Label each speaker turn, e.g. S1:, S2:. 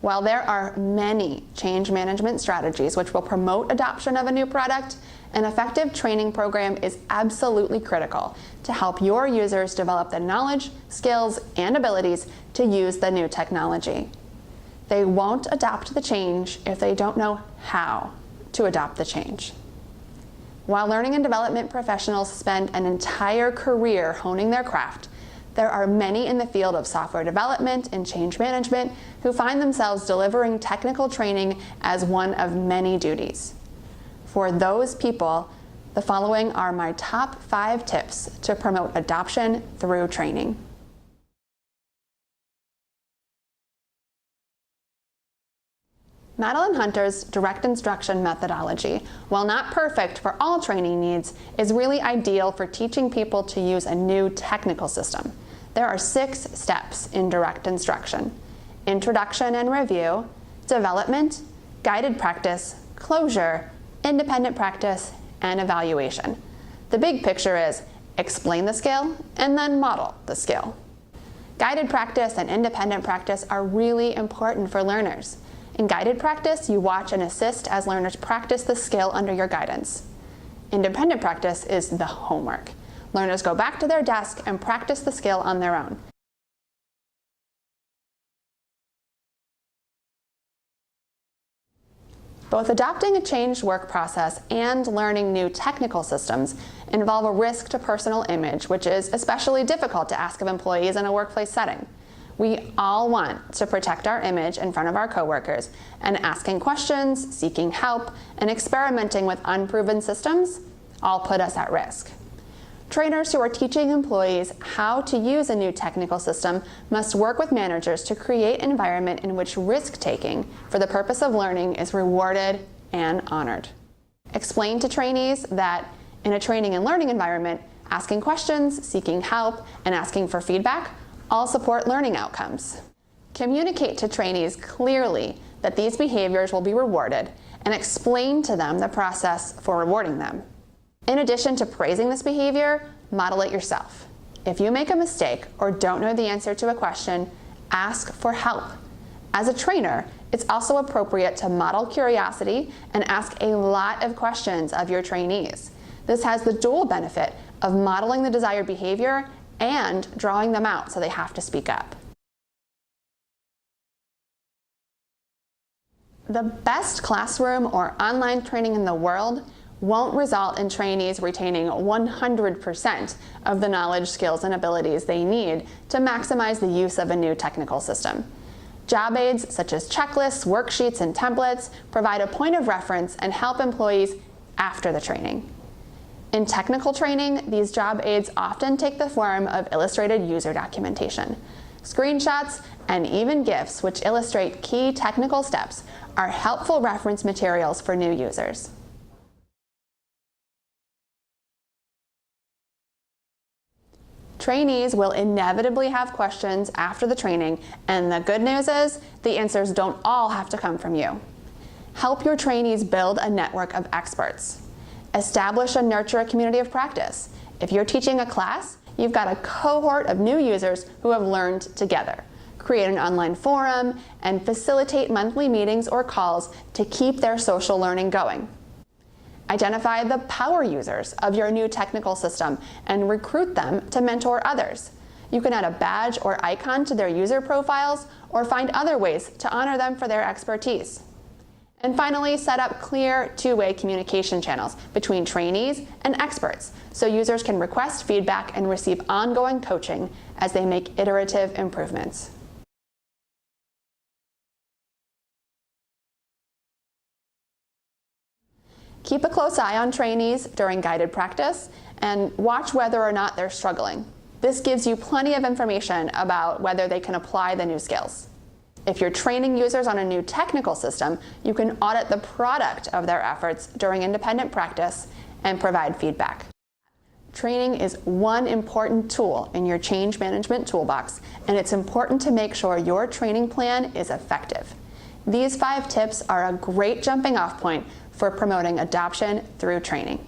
S1: While there are many change management strategies which will promote adoption of a new product, an effective training program is absolutely critical to help your users develop the knowledge, skills, and abilities to use the new technology. They won't adopt the change if they don't know how to adopt the change. While learning and development professionals spend an entire career honing their craft, there are many in the field of software development and change management who find themselves delivering technical training as one of many duties. For those people, the following are my top 5 tips to promote adoption through training. Madeline Hunter's direct instruction methodology, while not perfect for all training needs, is really ideal for teaching people to use a new technical system. There are 6 steps in direct instruction: introduction and review, development, guided practice, closure, independent practice, and evaluation. The big picture is explain the skill and then model the skill. Guided practice and independent practice are really important for learners. In guided practice, you watch and assist as learners practice the skill under your guidance. Independent practice is the homework. Learners go back to their desk and practice the skill on their own. Both adopting a changed work process and learning new technical systems involve a risk to personal image, which is especially difficult to ask of employees in a workplace setting. We all want to protect our image in front of our coworkers, and asking questions, seeking help, and experimenting with unproven systems all put us at risk. Trainers who are teaching employees how to use a new technical system must work with managers to create an environment in which risk-taking for the purpose of learning is rewarded and honored. Explain to trainees that in a training and learning environment, asking questions, seeking help, and asking for feedback all support learning outcomes. Communicate to trainees clearly that these behaviors will be rewarded and explain to them the process for rewarding them. In addition to praising this behavior, model it yourself. If you make a mistake or don't know the answer to a question, ask for help. As a trainer, it's also appropriate to model curiosity and ask a lot of questions of your trainees. This has the dual benefit of modeling the desired behavior and drawing them out so they have to speak up. The best classroom or online training in the world won't result in trainees retaining 100% of the knowledge, skills, and abilities they need to maximize the use of a new technical system. Job aids such as checklists, worksheets, and templates provide a point of reference and help employees after the training. In technical training, these job aids often take the form of illustrated user documentation. Screenshots and even GIFs which illustrate key technical steps are helpful reference materials for new users. Trainees will inevitably have questions after the training, and the good news is the answers don't all have to come from you. Help your trainees build a network of experts. Establish and nurture a community of practice. If you're teaching a class, you've got a cohort of new users who have learned together. Create an online forum and facilitate monthly meetings or calls to keep their social learning going. Identify the power users of your new technical system and recruit them to mentor others. You can add a badge or icon to their user profiles or find other ways to honor them for their expertise. And finally, set up clear two-way communication channels between trainees and experts so users can request feedback and receive ongoing coaching as they make iterative improvements. Keep a close eye on trainees during guided practice and watch whether or not they're struggling. This gives you plenty of information about whether they can apply the new skills. If you're training users on a new technical system, you can audit the product of their efforts during independent practice and provide feedback. Training is one important tool in your change management toolbox, and it's important to make sure your training plan is effective. These 5 tips are a great jumping off point for promoting adoption through training.